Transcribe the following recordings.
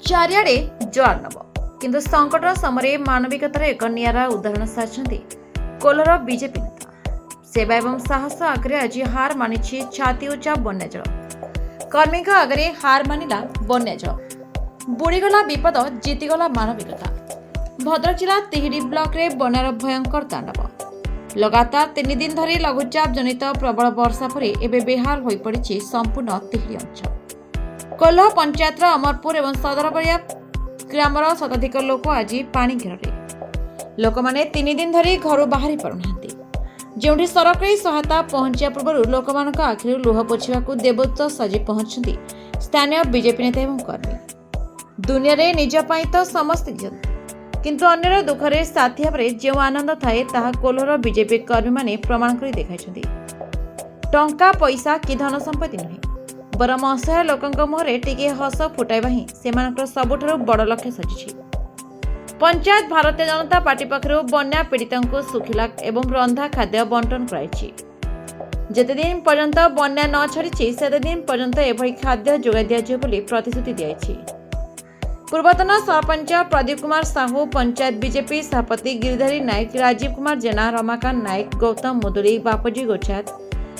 चारिआडे ज्वार नब किंतु संकट समय मानविकतार एक निरा उदाहरण साजिଛନ୍ତି कोल्हर बीजेपी नेता। सेवा एवं साहस आगे आज हार मानी छाती उच्चा बन्याजल। कर्मी आगे हार मानिला बन्याजल। बुड़ीगला विपद जीतीगला मानविकता। भद्रक जिला तिहिडी ब्लॉक रे बन्यार भयंकर तांडव। लगातार 3 दिन धरी लघुचाप जनित प्रबल वर्षा पर एवं बेहाल हो पड़ी संपूर्ण तिहिडी अंचल। कोल्ह पंचायतर अमरपुर और सदरबलिया ग्रामर शताधिक लोक आज पानी घेरे। लोक मैंने 3 दिन धरी घर बाहरी पारना जो सरकारी सहायता पहुंचा पूर्व लोक आखिर लुह पोछा देवोत्त सजी पहुंचती स्थानीय बीजेपी नेता और कर्मी। दुनिया रे निज पाई तो समस्ते किंतु अन्यर दुखरे साथी भाव जो आनंद थाए ताहा कोल्हर बीजेपी कर्मी माने प्रमाण कर देखाइछन्ति। टंका पैसा कि धन संपत्ति नुहे बरम असहाय लोकंक मुहरे टिके हस फुटाइबा ही सेमानकर सबुठारु बड़ लक्ष्य सजिछि। पंचायत भारतीय जनता पार्टी पक्षरु बन्या पीड़ितंकु सुखिला एवं रंधा खाद्य बंटन कराइछि। जेते दिन पर्यंत बन्या न छाड़िछि सेते दिन पर्यंत एभଳି खाद्य जोगाइ दियाजिव बोली प्रतिश्रुति दियाइछि। पूर्वतन सरपंच प्रदीप कुमार साहू, पंचायत बीजेपी सभापति गिरिधारी नायक, राजीव कुमार जेना, रमाकांत नायक, गौतम मुदुली, बापूजी गोछात,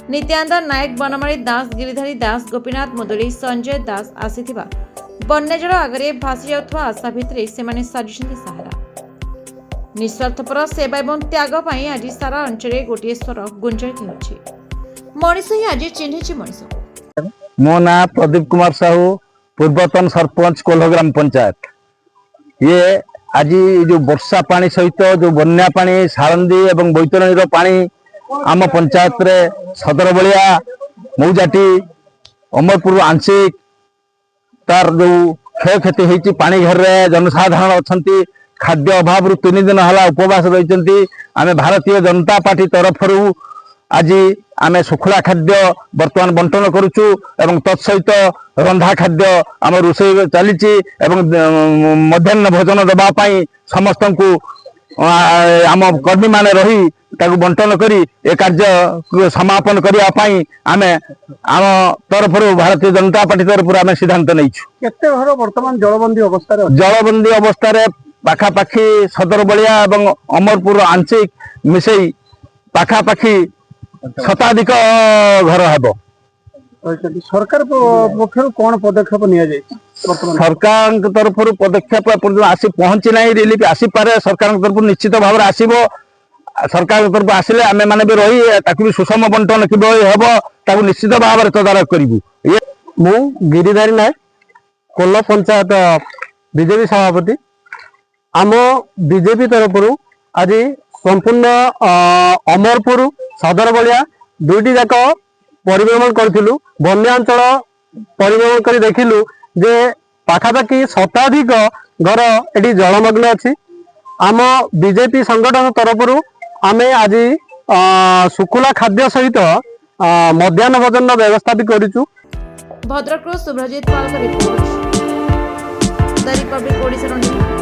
नित्यानंद नायक, बनमाली दास, गिरिधारी दास, गोपीनाथ मुदुली, संजय दास आसीथिबा बन्याजल आगे भासी जाउथवा आशा भितरे सेमाने साजिछन्ति सहारा। निस्वार्थपर सेवा एवं त्याग पाई आज सारा अंचल गोटे स्वर गुंजरित होछि। मनीष ही आज चिन्हिछि मनीष। मो ना प्रदीप कुमार साहू, पूर्वतन सरपंच कोल्ह ग्राम पंचायत। ये आज जो वर्षा पानी सहित जो बन्या पानी सारंदी एवं बैतरणी पानी आम पंचायत रे सदर बलिया मौजाटी अमरपुर आंशिक तार जो क्षय क्षति होती पानी घर रे जनसाधारण अच्छा खाद्य अभाव 3 दिन है उपवास रही। आम भारतीय जनता पार्टी तरफ आज आम सुखला खाद्य बर्तमान बंटन करुचु एवं तत्सहित रंधा खाद्य आम रोषे चली मध्याह्न भोजन देवाई समस्त को आम कर्मी माने रही ताकू बंटन करी ए कार्य समापन करने आम आम तरफ भारतीय जनता पार्टी तरफ आम सिद्धांत नहीं। घर बर्तमान जलबंदी अवस्था पाखापाखि सदर बलिया और अमरपुर आंशिक मिसई पाखापाखि शताधिक घर हेब। सरकार पक्षर कौन पदक्षेप सरकार तरफ पदक्षेप आसी पहुंची ना रिलीफ आसी पारे सरकार तरफ निश्चित भाव में आसो। सरकार तरफ आसिले आम मैंने भी रही भी सुषम बंटन कि हम निश्चित भाव में तदारख करूँ। मु गिरिधारी नायक कोल्ह पंचायत बीजेपी सभापति। आम बीजेपी तरफ आज संपूर्ण अमरपुर सदर बलिया 2टी जाक परिभ्रमण करूँ। बन्या अंचल परिभ्रमण कर देखिलु जे पाखापाखि शताधिक घर एटी जलमग्न अच्छी। आम बीजेपी संगठन तरफ आमे आज सुकुला खाद्य सहित मध्याह्न भोजन व्यवस्था भी करूँ। भद्रक सुब्रजित पाल का रिपोर्ट द रिपब्लिक ओडिशा।